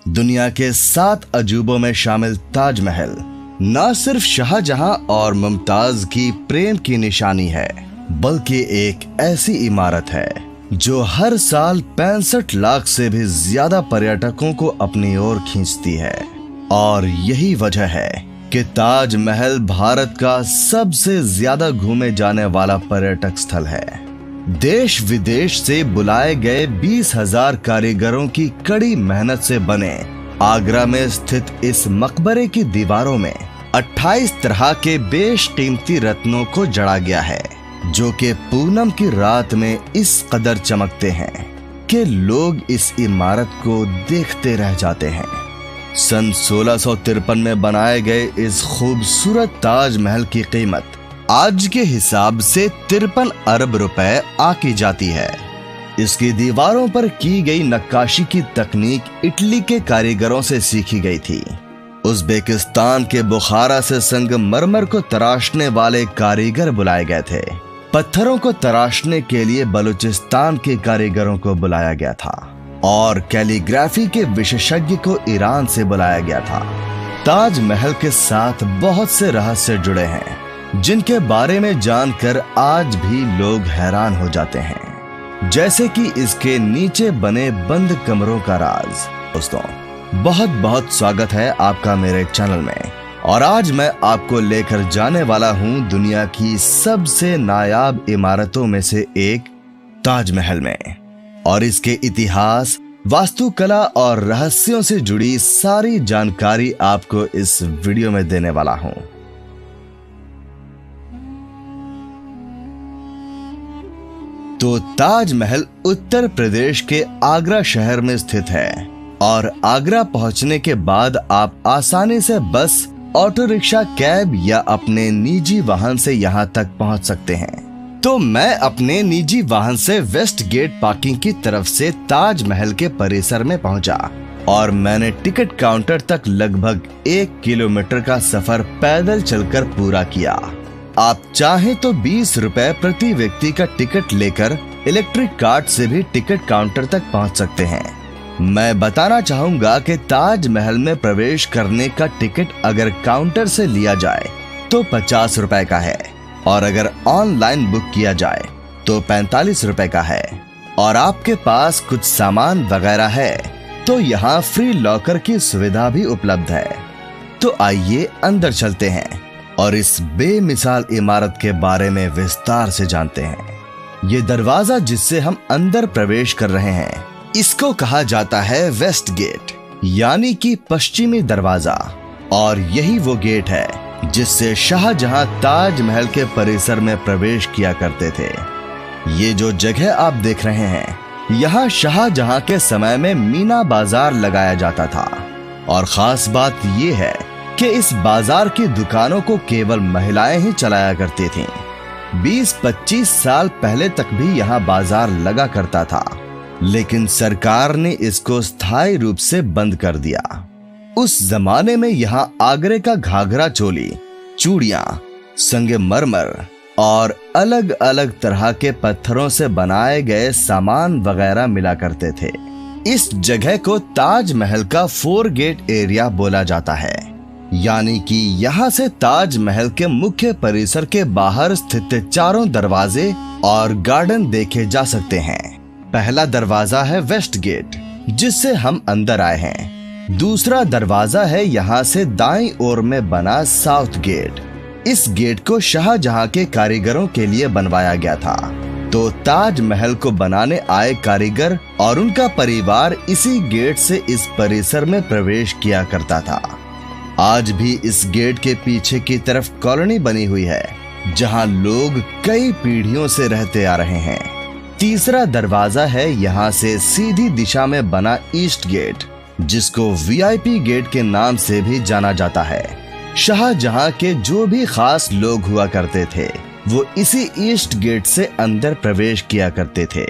दुनिया के 7 अजूबों में शामिल ताजमहल न सिर्फ शाहजहां और मुमताज की प्रेम की निशानी है, बल्कि एक ऐसी इमारत है जो हर साल 65 लाख से भी ज्यादा पर्यटकों को अपनी ओर खींचती है। और यही वजह है कि ताजमहल भारत का सबसे ज्यादा घूमे जाने वाला पर्यटक स्थल है। देश विदेश से बुलाए गए 20,000 कारीगरों की कड़ी मेहनत से बने आगरा में स्थित इस मकबरे की दीवारों में 28 तरह के बेशकीमती रत्नों को जड़ा गया है, जो कि पूनम की रात में इस कदर चमकते हैं कि लोग इस इमारत को देखते रह जाते हैं। सन 1653 में बनाए गए इस खूबसूरत ताजमहल की कीमत आज के हिसाब से 53 अरब रुपए आकी जाती है। इसकी दीवारों पर की गई नक्काशी की तकनीक इटली के कारीगरों से सीखी गई थी। उज़्बेकिस्तान के बुखारा से संगमरमर को तराशने वाले कारीगर बुलाए गए थे। पत्थरों को तराशने के लिए बलूचिस्तान के कारीगरों को बुलाया गया था और कैलीग्राफी के विशेषज्ञ को ईरान से बुलाया गया था। ताजमहल के साथ बहुत से रहस्य जुड़े हैं, जिनके बारे में जानकर आज भी लोग हैरान हो जाते हैं, जैसे कि इसके नीचे बने बंद कमरों का राज। दोस्तों, बहुत बहुत स्वागत है आपका मेरे चैनल में, और आज मैं आपको लेकर जाने वाला हूं दुनिया की सबसे नायाब इमारतों में से एक ताजमहल में, और इसके इतिहास, वास्तुकला और रहस्यों से जुड़ी सारी जानकारी आपको इस वीडियो में देने वाला हूं। तो ताजमहल उत्तर प्रदेश के आगरा शहर में स्थित है, और आगरा पहुंचने के बाद आप आसानी से बस, ऑटो रिक्शा, कैब या अपने निजी वाहन से यहां तक पहुंच सकते हैं। तो मैं अपने निजी वाहन से वेस्ट गेट पार्किंग की तरफ से ताजमहल के परिसर में पहुंचा, और मैंने टिकट काउंटर तक लगभग 1 किलोमीटर का सफर पैदल चलकर पूरा किया। आप चाहें तो 20 रुपए प्रति व्यक्ति का टिकट लेकर इलेक्ट्रिक कार्ड से भी टिकट काउंटर तक पहुंच सकते हैं। मैं बताना चाहूंगा कि ताजमहल में प्रवेश करने का टिकट अगर काउंटर से लिया जाए तो 50 रुपए का है, और अगर ऑनलाइन बुक किया जाए तो 45 रुपए का है। और आपके पास कुछ सामान वगैरह है तो यहाँ फ्री लॉकर की सुविधा भी उपलब्ध है। तो आइए अंदर चलते हैं और इस बेमिसाल इमारत के बारे में विस्तार से जानते हैं। ये दरवाजा जिससे हम अंदर प्रवेश कर रहे हैं, इसको कहा जाता है वेस्ट गेट, यानी कि पश्चिमी दरवाजा, और यही वो गेट है जिससे शाहजहां ताजमहल के परिसर में प्रवेश किया करते थे। ये जो जगह आप देख रहे हैं, यहाँ शाहजहां के समय में मीना बाजार लगाया जाता था, और खास बात ये है कि इस बाजार की दुकानों को केवल महिलाएं ही चलाया करती थीं। 20-25 साल पहले तक भी यहाँ बाजार लगा करता था, लेकिन सरकार ने इसको स्थायी रूप से बंद कर दिया। उस जमाने में यहाँ आगरे का घाघरा चोली, चूड़ियां, संगमरमर और अलग अलग तरह के पत्थरों से बनाए गए सामान वगैरह मिला करते थे। इस जगह को ताजमहल का 4 गेट एरिया बोला जाता है, यानी कि यहाँ से ताजमहल के मुख्य परिसर के बाहर स्थित चारों दरवाजे और गार्डन देखे जा सकते हैं। पहला दरवाजा है वेस्ट गेट, जिससे हम अंदर आए हैं। दूसरा दरवाजा है यहाँ से दाईं ओर में बना साउथ गेट। इस गेट को शाहजहां के कारीगरों के लिए बनवाया गया था। तो ताजमहल को बनाने आए कारीगर और उनका परिवार इसी गेट से इस परिसर में प्रवेश किया करता था। आज भी इस गेट के पीछे की तरफ कॉलोनी बनी हुई है, जहां लोग कई पीढ़ियों से रहते आ रहे हैं। तीसरा दरवाजा है यहाँ से सीधी दिशा में बना ईस्ट गेट, जिसको वीआईपी गेट के नाम से भी जाना जाता है। शाहजहां के जो भी खास लोग हुआ करते थे, वो इसी ईस्ट गेट से अंदर प्रवेश किया करते थे।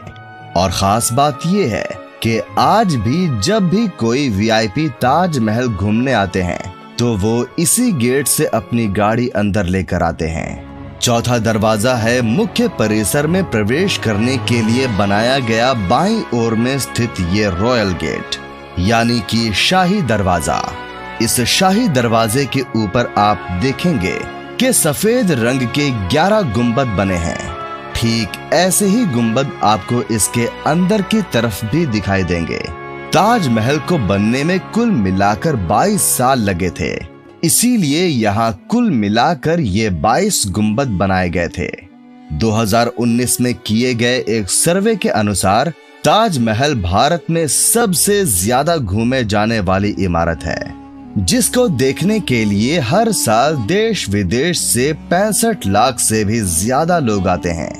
और खास बात ये है कि आज भी जब भी कोई वीआईपी ताजमहल घूमने आते हैं, तो वो इसी गेट से अपनी गाड़ी अंदर लेकर आते हैं। चौथा दरवाजा है मुख्य परिसर में प्रवेश करने के लिए बनाया गया बाईं ओर में स्थित ये रॉयल गेट। यानी कि शाही दरवाजा। इस शाही दरवाजे के ऊपर आप देखेंगे कि सफेद रंग के 11 गुंबद बने हैं। ठीक ऐसे ही गुंबद आपको इसके अंदर की तरफ भी दिखाई देंगे। ताजमहल को बनने में कुल मिलाकर 22 साल लगे थे, इसीलिए यहाँ कुल मिलाकर ये 22 गुंबद बनाए गए थे। 2019 में किए गए एक सर्वे के अनुसार ताजमहल भारत में सबसे ज्यादा घूमे जाने वाली इमारत है, जिसको देखने के लिए हर साल देश विदेश से 65 लाख से भी ज्यादा लोग आते हैं।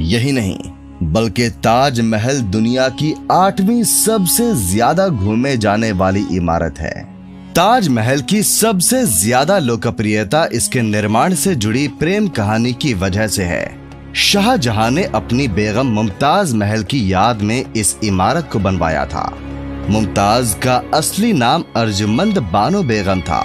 यही नहीं, बल्कि ताजमहल दुनिया की 8वीं सबसे ज्यादा घूमे जाने वाली इमारत है। ताजमहल की सबसे ज्यादा लोकप्रियता इसके निर्माण से जुड़ी प्रेम कहानी की वजह से है। शाहजहां ने अपनी बेगम मुमताज महल की याद में इस इमारत को बनवाया था। मुमताज का असली नाम अर्जुमंद बानो बेगम था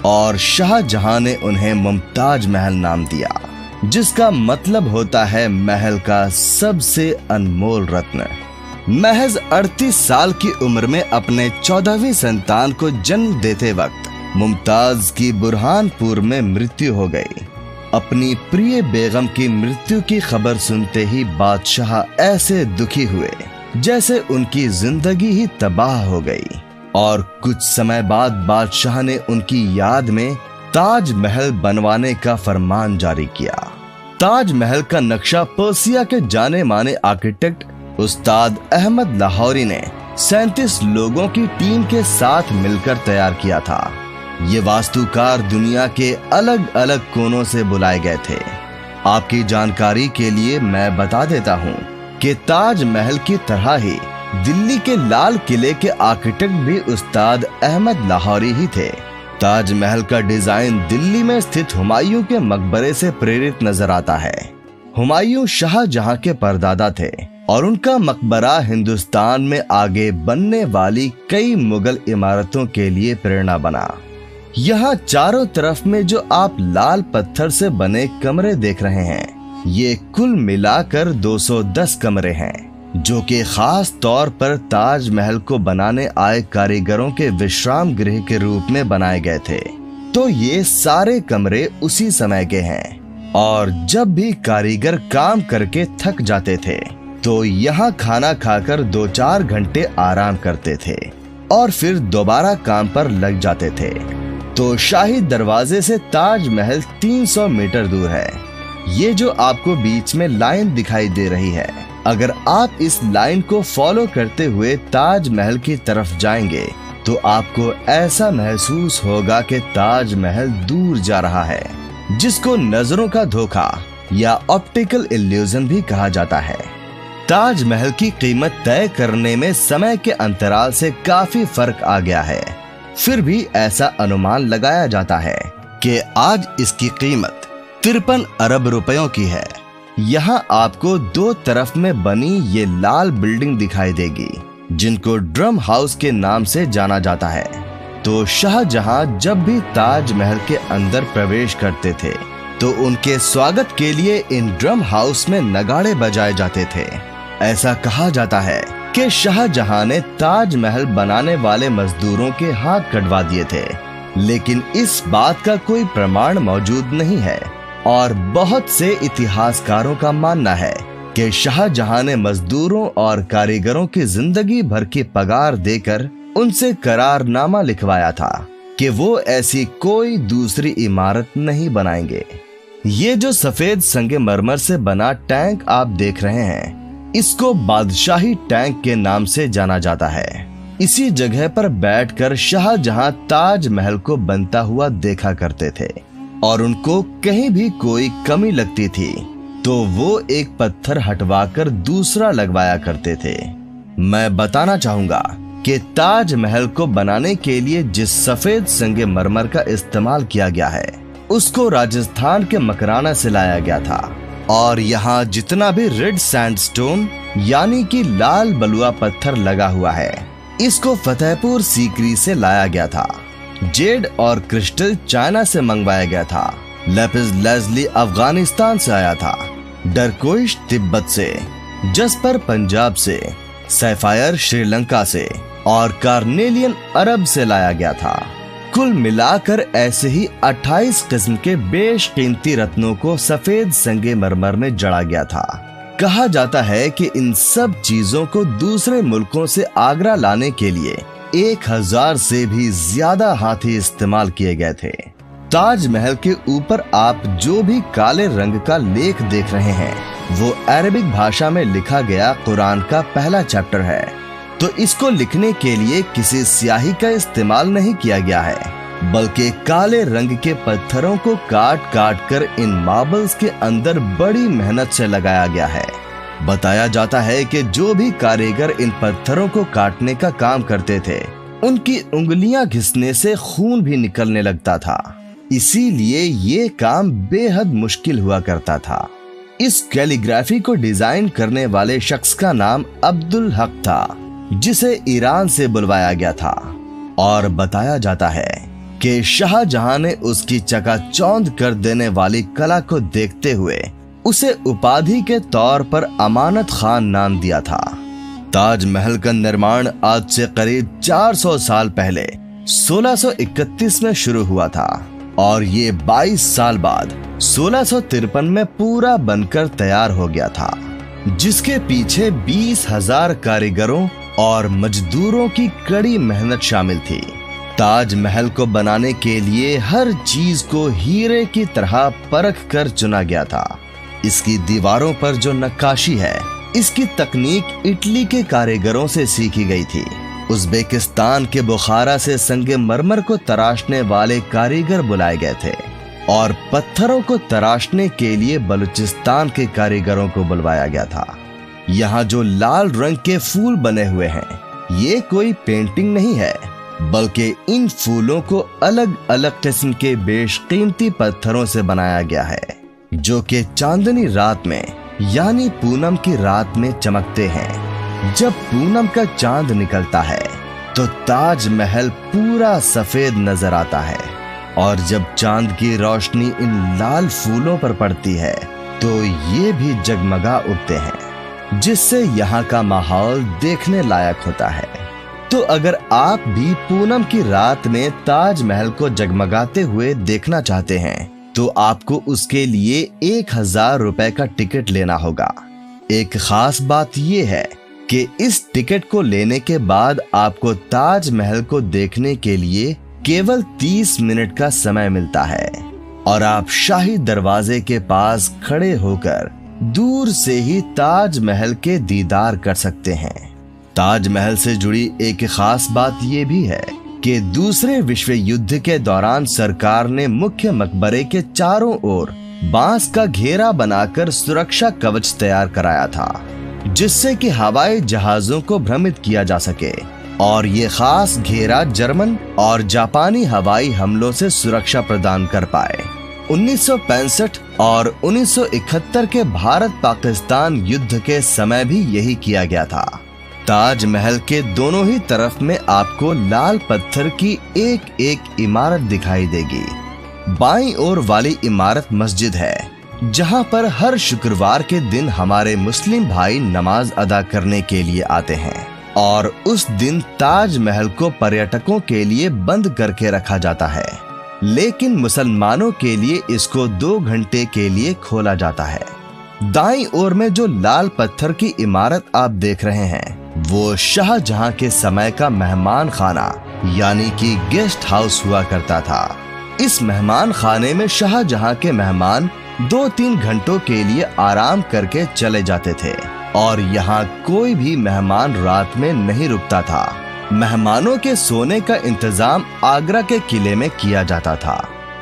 और शाहजहां ने उन्हें मुमताज महल नाम दिया, जिसका मतलब होता है महल का सबसे अनमोल रत्न। महज 38 साल की उम्र में अपने 14वीं संतान को जन्म देते वक्त मुमताज की बुरहानपुर में मृत्यु हो गई। अपनी प्रिय बेगम की मृत्यु की खबर सुनते ही बादशाह ऐसे दुखी हुए जैसे उनकी जिंदगी ही तबाह हो गई, और कुछ समय बाद बादशाह ने उनकी याद में ताजमहल बनवाने का फरमान जारी किया। ताजमहल का नक्शा पर्सिया के जाने माने आर्किटेक्ट उस्ताद अहमद लाहौरी ने 37 लोगों की टीम के साथ मिलकर तैयार किया था। ये वास्तुकार दुनिया के अलग अलग कोनों से बुलाए गए थे। आपकी जानकारी के लिए मैं बता देता हूँ कि ताजमहल की तरह ही दिल्ली के लाल किले के आर्किटेक्ट भी उस्ताद अहमद लाहौरी ही थे। ताजमहल का डिजाइन दिल्ली में स्थित हुमायूं के मकबरे से प्रेरित नजर आता है। हुमायूं शाहजहां के परदादा थे और उनका मकबरा हिंदुस्तान में आगे बनने वाली कई मुगल इमारतों के लिए प्रेरणा बना। यहाँ चारों तरफ में जो आप लाल पत्थर से बने कमरे देख रहे हैं, ये कुल मिलाकर 210 कमरे हैं, जो कि खास तौर पर ताजमहल को बनाने आए कारीगरों के विश्राम गृह के रूप में बनाए गए थे। तो ये सारे कमरे उसी समय के हैं, और जब भी कारीगर काम करके थक जाते थे तो यहाँ खाना खाकर 2-4 घंटे आराम करते थे और फिर दोबारा काम पर लग जाते थे। तो शाही दरवाजे से ताजमहल 300 मीटर दूर है। ये जो आपको बीच में लाइन दिखाई दे रही है, अगर आप इस लाइन को फॉलो करते हुए ताजमहल की तरफ जाएंगे तो आपको ऐसा महसूस होगा कि ताजमहल दूर जा रहा है, जिसको नजरों का धोखा या ऑप्टिकल इल्यूजन भी कहा जाता है। ताजमहल की कीमत तय करने में समय के अंतराल से काफी फर्क आ गया है। फिर भी ऐसा अनुमान लगाया जाता है कि आज इसकी कीमत 53 अरब रुपयों की है। यहाँ आपको 2 तरफ में बनी ये लाल बिल्डिंग दिखाई देगी, जिनको ड्रम हाउस के नाम से जाना जाता है। तो शाहजहां जब भी ताजमहल के अंदर प्रवेश करते थे तो उनके स्वागत के लिए इन ड्रम हाउस में नगाड़े बजाए जाते थे। ऐसा कहा जाता है कि शाहजहां ने ताजमहल बनाने वाले मजदूरों के हाथ कटवा दिए थे, लेकिन इस बात का कोई प्रमाण मौजूद नहीं है। और बहुत से इतिहासकारों का मानना है कि शाहजहां ने मजदूरों और कारीगरों की जिंदगी भर की पगार देकर उनसे करारनामा लिखवाया था कि वो ऐसी कोई दूसरी इमारत नहीं बनाएंगे। ये जो सफेद संगमरमर से बना टैंक आप देख रहे हैं, इसको बादशाही टैंक के नाम से जाना जाता है। इसी जगह पर बैठकर शाहजहां ताजमहल को बनता हुआ देखा करते थे, और उनको कहीं भी कोई कमी लगती थी तो वो एक पत्थर हटवाकर दूसरा लगवाया करते थे। मैं बताना चाहूंगा कि ताजमहल को बनाने के लिए जिस सफेद संगमरमर का इस्तेमाल किया गया है, उसको राजस्थान के मकराना से लाया गया था, और यहाँ जितना भी रेड सैंडस्टोन यानी कि लाल बलुआ पत्थर लगा हुआ है, इसको फतेहपुर सीकरी से लाया गया था। जेड और क्रिस्टल चाइना से मंगवाया गया था। लेपिस लेज़ली अफगानिस्तान से आया था। डरकोइश तिब्बत से, जस्पर पंजाब से, सैफायर श्रीलंका से, और कार्नेलियन अरब से लाया गया था। कुल मिलाकर ऐसे ही 28 किस्म के बेशकीमती रत्नों को सफेद संगमरमर में जड़ा गया था। कहा जाता है कि इन सब चीजों को दूसरे मुल्कों से आगरा लाने के लिए 1000 से भी ज्यादा हाथी इस्तेमाल किए गए थे। ताजमहल के ऊपर आप जो भी काले रंग का लेख देख रहे हैं वो अरबिक भाषा में लिखा गया कुरान का पहला चैप्टर है। तो इसको लिखने के लिए किसी स्याही का इस्तेमाल नहीं किया गया है, बल्कि काले रंग के पत्थरों को काट काट कर इन मार्बल्स के अंदर बड़ी मेहनत से लगाया गया है। बताया जाता है कि जो भी कारीगर इन पत्थरों को काटने का काम करते थे उनकी उंगलियां घिसने से खून भी निकलने लगता था, इसीलिए ये काम बेहद मुश्किल हुआ करता था। इस कैलीग्राफी को डिजाइन करने वाले शख्स का नाम अब्दुल हक था, जिसे ईरान से बुलवाया गया था। और बताया जाता है कि शाहजहां ने उसकी चकाचौंध कर देने वाली कला को देखते हुए उसे उपाधि के तौर पर अमानत खान नाम दिया था। ताजमहल का निर्माण आज से करीब 400 साल पहले 1631 में शुरू हुआ था और ये 22 साल बाद 1653 में पूरा बनकर तैयार हो गया था, जिसके पीछे 20,000 कारीगरों और मजदूरों की कड़ी मेहनत शामिल थी। ताजमहल को बनाने के लिए हर चीज को हीरे की तरह परख कर चुना गया था। इसकी दीवारों पर जो नक्काशी है, इसकी तकनीक इटली के कारीगरों से सीखी गई थी। उज़्बेकिस्तान के बुखारा से संगमरमर को तराशने वाले कारीगर बुलाए गए थे और पत्थरों को तराशने के लिए बलूचिस्तान के कारीगरों को बुलवाया गया था। यहाँ जो लाल रंग के फूल बने हुए हैं, ये कोई पेंटिंग नहीं है, बल्कि इन फूलों को अलग अलग किस्म के बेशकीमती पत्थरों से बनाया गया है, जो कि चांदनी रात में यानी पूनम की रात में चमकते हैं। जब पूनम का चांद निकलता है तो ताजमहल पूरा सफेद नजर आता है, और जब चांद की रोशनी इन लाल फूलों पर पड़ती है तो ये भी जगमगा उठते हैं, जिससे यहाँ का माहौल देखने लायक होता है। तो अगर आप भी पूनम की रात में ताजमहल को जगमगाते हुए देखना चाहते हैं तो आपको उसके लिए 1000 रुपए का टिकट लेना होगा। एक खास बात यह है कि इस टिकट को लेने के बाद आपको ताजमहल को देखने के लिए केवल 30 मिनट का समय मिलता है और आप शाही दरवाजे के पास खड़े होकर दूर से ही ताजमहल के दीदार कर सकते हैं। ताजमहल से जुड़ी एक खास बात यह भी है कि दूसरे विश्व युद्ध के दौरान सरकार ने मुख्य मकबरे के चारों ओर बांस का घेरा बनाकर सुरक्षा कवच तैयार कराया था, जिससे कि हवाई जहाजों को भ्रमित किया जा सके, और ये खास घेरा जर्मन और जापानी हवाई हमलों से सुरक्षा प्रदान कर पाए। 1965 और 1971 के भारत पाकिस्तान युद्ध के समय भी यही किया गया था। ताजमहल के दोनों ही तरफ में आपको लाल पत्थर की एक एक इमारत दिखाई देगी। बाईं ओर वाली इमारत मस्जिद है, जहां पर हर शुक्रवार के दिन हमारे मुस्लिम भाई नमाज अदा करने के लिए आते हैं, और उस दिन ताजमहल को पर्यटकों के लिए बंद करके रखा जाता है, लेकिन मुसलमानों के लिए इसको 2 घंटे के लिए खोला जाता है। दाईं ओर में जो लाल पत्थर की इमारत आप देख रहे हैं वो शाहजहां के समय का मेहमान खाना यानी कि गेस्ट हाउस हुआ करता था। इस मेहमान खाने में शाहजहां के मेहमान 2-3 घंटों के लिए आराम करके चले जाते थे, और यहाँ कोई भी मेहमान रात में नहीं रुकता था। मेहमानों के सोने का इंतजाम आगरा के किले में किया जाता था,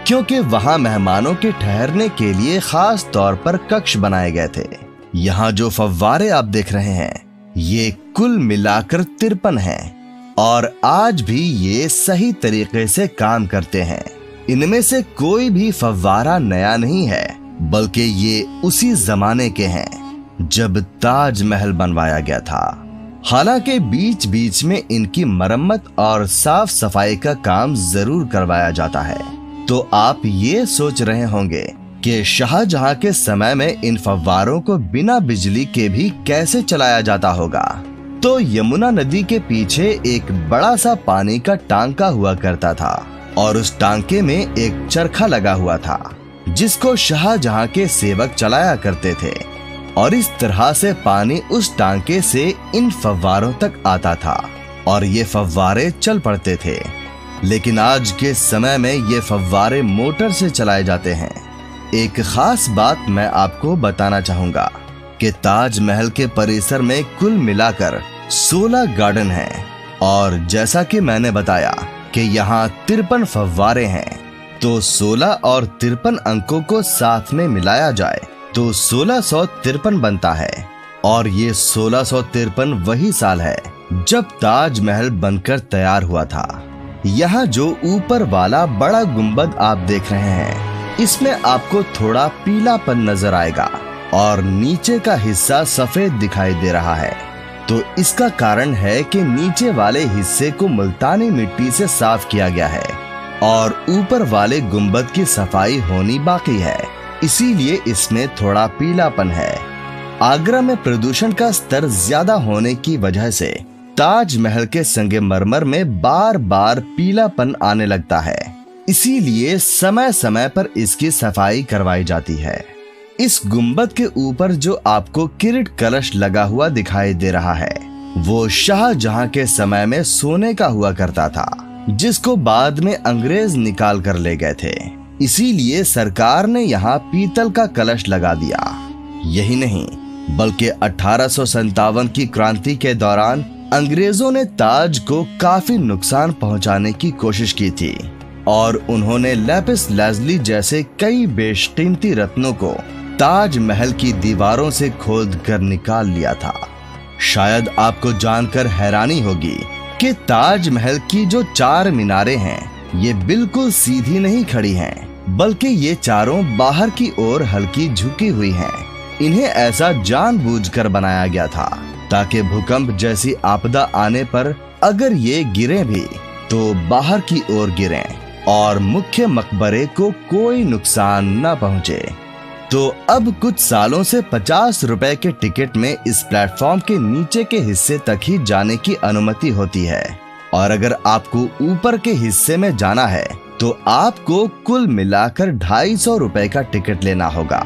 क्योंकि वहाँ मेहमानों के ठहरने के लिए खास तौर पर कक्ष बनाए गए थे। यहाँ जो फव्वारे आप देख रहे हैं ये कुल मिलाकर 53 हैं, और आज भी ये सही तरीके से काम करते हैं। इनमें से कोई भी फव्वारा नया नहीं है, बल्कि ये उसी जमाने के हैं जब ताजमहल बनवाया गया था। हालांकि बीच बीच में इनकी मरम्मत और साफ सफाई का काम जरूर करवाया जाता है। तो आप ये सोच रहे होंगे कि शाहजहां के समय में इन फव्वारों को बिना बिजली के भी कैसे चलाया जाता होगा। तो यमुना नदी के पीछे एक बड़ा सा पानी का टांका हुआ करता था और उस टांके में एक चरखा लगा हुआ था जिसको शाहजहां के सेवक चलाया करते थे और इस तरह से पानी उस टांके से इन फव्वारों तक आता था और ये फव्वारे चल पड़ते थे। लेकिन आज के समय में ये फव्वारे मोटर से चलाए जाते हैं। एक खास बात मैं आपको बताना चाहूंगा कि ताजमहल के परिसर में कुल मिलाकर 16 गार्डन हैं और जैसा कि मैंने बताया कि यहाँ 53 फव्वारे हैं, तो 16 और 53 अंकों को साथ में मिलाया जाए तो 1653 बनता है और ये 1653 वही साल है जब ताजमहल बनकर तैयार हुआ था। यहाँ जो ऊपर वाला बड़ा गुंबद आप देख रहे हैं, इसमें आपको थोड़ा पीलापन नजर आएगा और नीचे का हिस्सा सफेद दिखाई दे रहा है। तो इसका कारण है कि नीचे वाले हिस्से को मुल्तानी मिट्टी से साफ किया गया है और ऊपर वाले गुंबद की सफाई होनी बाकी है, इसीलिए इसमें थोड़ा पीलापन है। आगरा में प्रदूषण का स्तर ज्यादा होने की वजह से ताजमहल के संगमरमर में बार बार पीलापन आने लगता है, इसीलिए समय समय पर इसकी सफाई करवाई जाती है। इस गुंबद के ऊपर जो आपको किरीट कलश लगा हुआ दिखाई दे रहा है, वो शाहजहां के समय में सोने का हुआ करता था, जिसको बाद में अंग्रेज निकाल कर ले गए थे। इसीलिए सरकार ने यहाँ पीतल का कलश लगा दिया। यही नहीं बल्कि 1857 की क्रांति के दौरान अंग्रेजों ने ताज को काफी नुकसान पहुंचाने की कोशिश की थी और उन्होंने लैपिस लाजुली जैसे कई बेशकीमती रत्नों को ताजमहल की दीवारों से खोद कर निकाल लिया था। शायद आपको जानकर हैरानी होगी कि ताजमहल की जो 4 मीनारें हैं, ये बिल्कुल सीधी नहीं खड़ी हैं, बल्कि ये चारों बाहर की ओर हल्की झुकी हुई हैं। इन्हें ऐसा जानबूझकर बनाया गया था ताकि भूकंप जैसी आपदा आने पर अगर ये गिरे भी तो बाहर की ओर गिरें और मुख्य मकबरे को कोई नुकसान न पहुंचे। तो अब कुछ सालों से 50 रुपए के टिकट में इस प्लेटफॉर्म के नीचे के हिस्से तक ही जाने की अनुमति होती है और अगर आपको ऊपर के हिस्से में जाना है तो आपको कुल मिलाकर 250 रुपए का टिकट लेना होगा।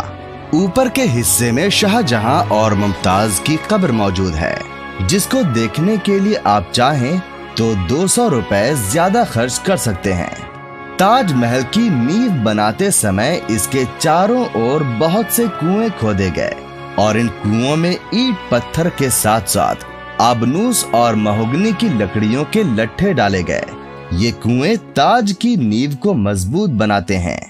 ऊपर के हिस्से में शाहजहां और मुमताज की कब्र मौजूद है, जिसको देखने के लिए आप चाहें तो 200 रुपए ज्यादा खर्च कर सकते हैं। ताजमहल की नींव बनाते समय इसके चारों ओर बहुत से कुएं खोदे गए और इन कुओं में ईंट पत्थर के साथ साथ आबनूस और महोगनी की लकड़ियों के लट्ठे डाले गए। ये कुएं ताज की नींव को मजबूत बनाते हैं।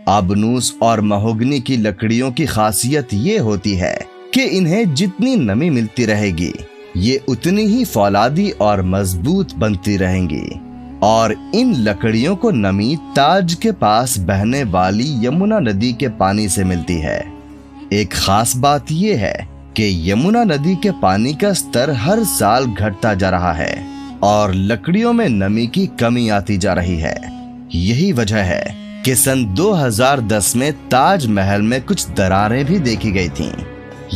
आबनूस और महोगनी की लकड़ियों की खासियत ये होती है कि इन्हें जितनी नमी मिलती रहेगी, ये उतनी ही फौलादी और मजबूत बनती रहेंगी और इन लकड़ियों को नमी ताज के पास बहने वाली यमुना नदी के पानी से मिलती है। एक खास बात ये है कि यमुना नदी के पानी का स्तर हर साल घटता जा रहा है और लकड़ियों में नमी की कमी आती जा रही है। यही वजह है कि सन 2010 में ताजमहल में कुछ दरारें भी देखी गई थीं।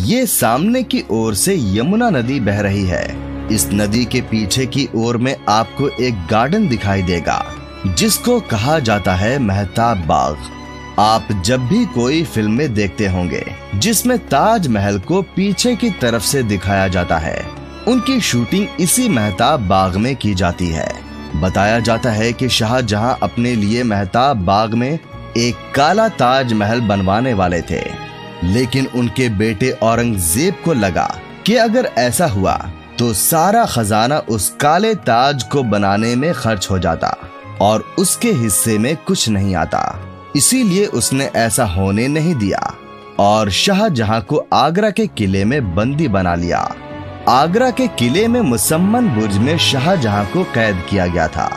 ये सामने की ओर से यमुना नदी बह रही है। इस नदी के पीछे की ओर में आपको एक गार्डन दिखाई देगा जिसको कहा जाता है मेहताब बाग। आप जब भी कोई फिल्में देखते होंगे जिसमें ताजमहल को पीछे की तरफ से दिखाया जाता है, उनकी शूटिंग इसी मेहताब बाग में की जाती है। बताया जाता है कि शाहजहां अपने लिए मेहताब बाग में एक काला ताजमहल बनवाने वाले थे, लेकिन उनके बेटे औरंगजेब को लगा कि अगर ऐसा हुआ तो सारा खजाना उस काले ताज को बनाने में खर्च हो जाता और उसके हिस्से में कुछ नहीं आता। इसीलिए उसने ऐसा होने नहीं दिया और शाहजहां को आगरा के किले में बंदी बना लिया। आगरा के किले में मुसम्मन बुर्ज में शाहजहां को कैद किया गया था,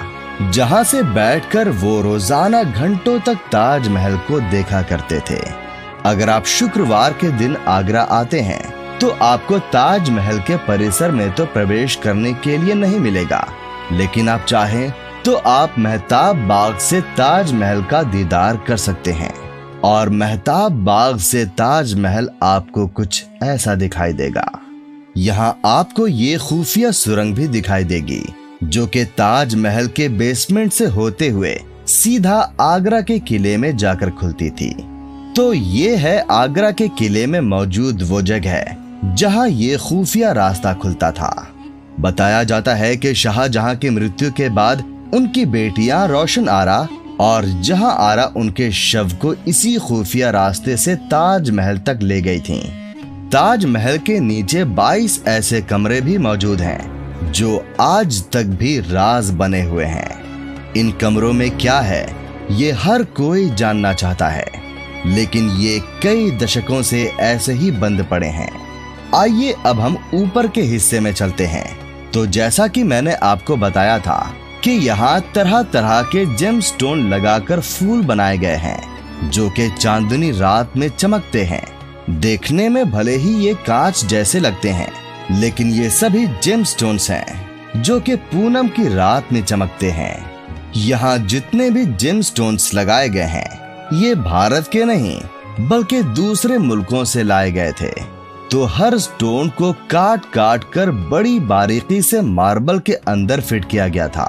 जहां से बैठकर वो रोजाना घंटों तक ताजमहल को देखा करते थे। अगर आप शुक्रवार के दिन आगरा आते हैं तो आपको ताजमहल के परिसर में तो प्रवेश करने के लिए नहीं मिलेगा, लेकिन आप चाहें तो आप मेहताब बाग से ताजमहल का दीदार कर सकते हैं और मेहताब बाग से ताजमहल आपको कुछ ऐसा दिखाई देगा। यहाँ आपको ये खुफिया सुरंग भी दिखाई देगी जो कि ताजमहल के बेसमेंट से होते हुए सीधा आगरा के किले में जाकर खुलती थी। तो ये है आगरा के किले में मौजूद वो जगह जहाँ ये खुफिया रास्ता खुलता था। बताया जाता है कि शाहजहां की मृत्यु के बाद उनकी बेटियां रोशन आरा और जहां आरा उनके शव को इसी खुफिया रास्ते से ताजमहल तक ले गई थीं। ताजमहल के नीचे 22 ऐसे कमरे भी मौजूद हैं जो आज तक भी राज बने हुए हैं। इन कमरों में क्या है ये हर कोई जानना चाहता है, लेकिन ये कई दशकों से ऐसे ही बंद पड़े हैं। आइए अब हम ऊपर के हिस्से में चलते हैं। तो जैसा कि मैंने आपको बताया था कि यहाँ तरह तरह के जेमस्टोन लगाकर फूल बनाए गए हैं जो कि चांदनी रात में चमकते हैं। देखने में भले ही ये कांच जैसे लगते हैं, लेकिन ये सभी जेमस्टोन्स हैं जो कि पूनम की रात में चमकते हैं। यहाँ जितने भी जेमस्टोन्स लगाए गए हैं ये भारत के नहीं बल्कि दूसरे मुल्कों से लाए गए थे। तो हर स्टोन को काट काट कर बड़ी बारीकी से मार्बल के अंदर फिट किया गया था।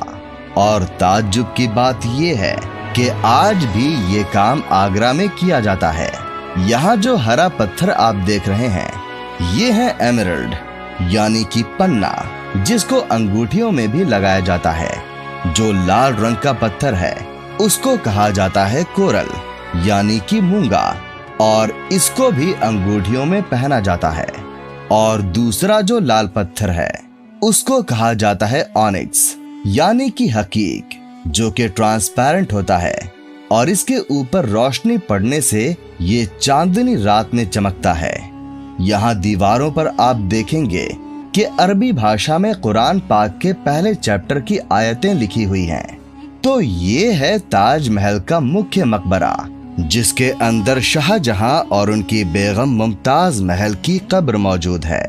और ताज्जुब की बात यह है कि आज भी ये काम आगरा में किया जाता है। यहाँ जो हरा पत्थर आप देख रहे हैं ये है एमरल्ड यानी कि पन्ना, जिसको अंगूठियों में भी लगाया जाता है। जो लाल रंग का पत्थर है उसको कहा जाता है कोरल यानी कि मूंगा, और इसको भी अंगूठियों में पहना जाता है। और दूसरा जो लाल पत्थर है उसको कहा जाता है ऑनिक्स यानी कि हकीक, जो कि ट्रांसपेरेंट होता है और इसके ऊपर रोशनी पड़ने से ये चांदनी रात में चमकता है। यहाँ दीवारों पर आप देखेंगे कि अरबी भाषा में कुरान पाक के पहले चैप्टर की आयतें लिखी हुई हैं। तो ये है ताजमहल का मुख्य मकबरा जिसके अंदर शाहजहां और उनकी बेगम मुमताज महल की कब्र मौजूद है।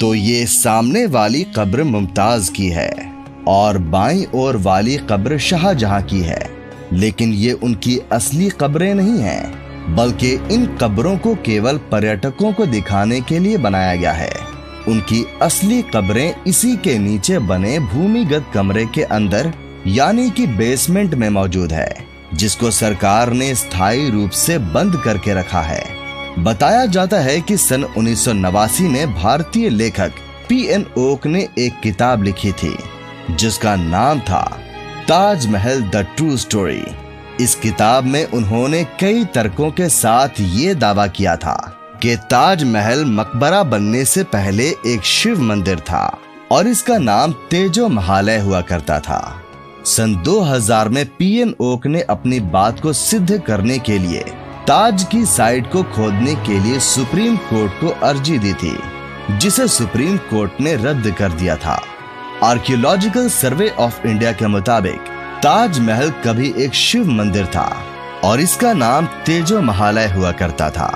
तो ये सामने वाली कब्र मुमताज की है और बाईं ओर वाली कब्र शाहजहां की है, लेकिन ये उनकी असली कब्रें नहीं हैं, बल्कि इन कब्रों को केवल पर्यटकों को दिखाने के लिए बनाया गया है। उनकी असली कब्रें इसी के नीचे बने भूमिगत कमरे के अंदर यानी कि बेसमेंट में मौजूद है, जिसको सरकार ने स्थायी रूप से बंद करके रखा है। बताया जाता है कि सन 1989 में भारतीय लेखक पीएन ओक ने एक किताब लिखी थी जिसका नाम था ताजमहल द ट्रू स्टोरी। इस किताब में उन्होंने कई तर्कों के साथ ये दावा किया था कि ताजमहल मकबरा बनने से पहले एक शिव मंदिर था और इसका नाम तेजो महालय हुआ करता था। सन 2000 में पीएन ओक ने अपनी बात को सिद्ध करने के लिए ताज की साइट को खोदने के लिए सुप्रीम कोर्ट को अर्जी दी थी, जिसे सुप्रीम कोर्ट ने रद्द कर दिया था। आर्कियोलॉजिकल सर्वे ऑफ इंडिया के मुताबिक ताजमहल कभी एक शिव मंदिर था और इसका नाम तेजो महालय हुआ करता था।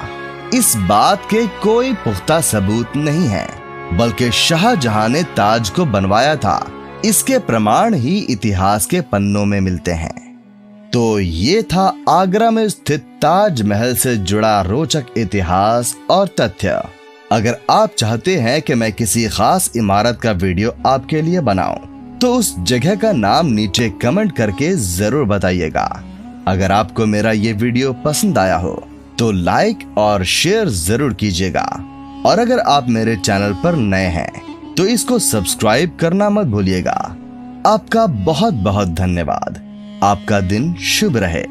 इस बात के कोई पुख्ता सबूत नहीं है, बल्कि शाहजहां ने ताज को बनवाया था, इसके प्रमाण ही इतिहास के पन्नों में मिलते हैं। तो ये था आगरा में स्थित ताजमहल से जुड़ा रोचक इतिहास और तथ्य। अगर आप चाहते हैं कि मैं किसी खास इमारत का वीडियो आपके लिए बनाऊं, तो उस जगह का नाम नीचे कमेंट करके जरूर बताइएगा। अगर आपको मेरा ये वीडियो पसंद आया हो तो लाइक और शेयर जरूर कीजिएगा, और अगर आप मेरे चैनल पर नए हैं तो इसको सब्सक्राइब करना मत भूलिएगा। आपका बहुत बहुत धन्यवाद। आपका दिन शुभ रहे।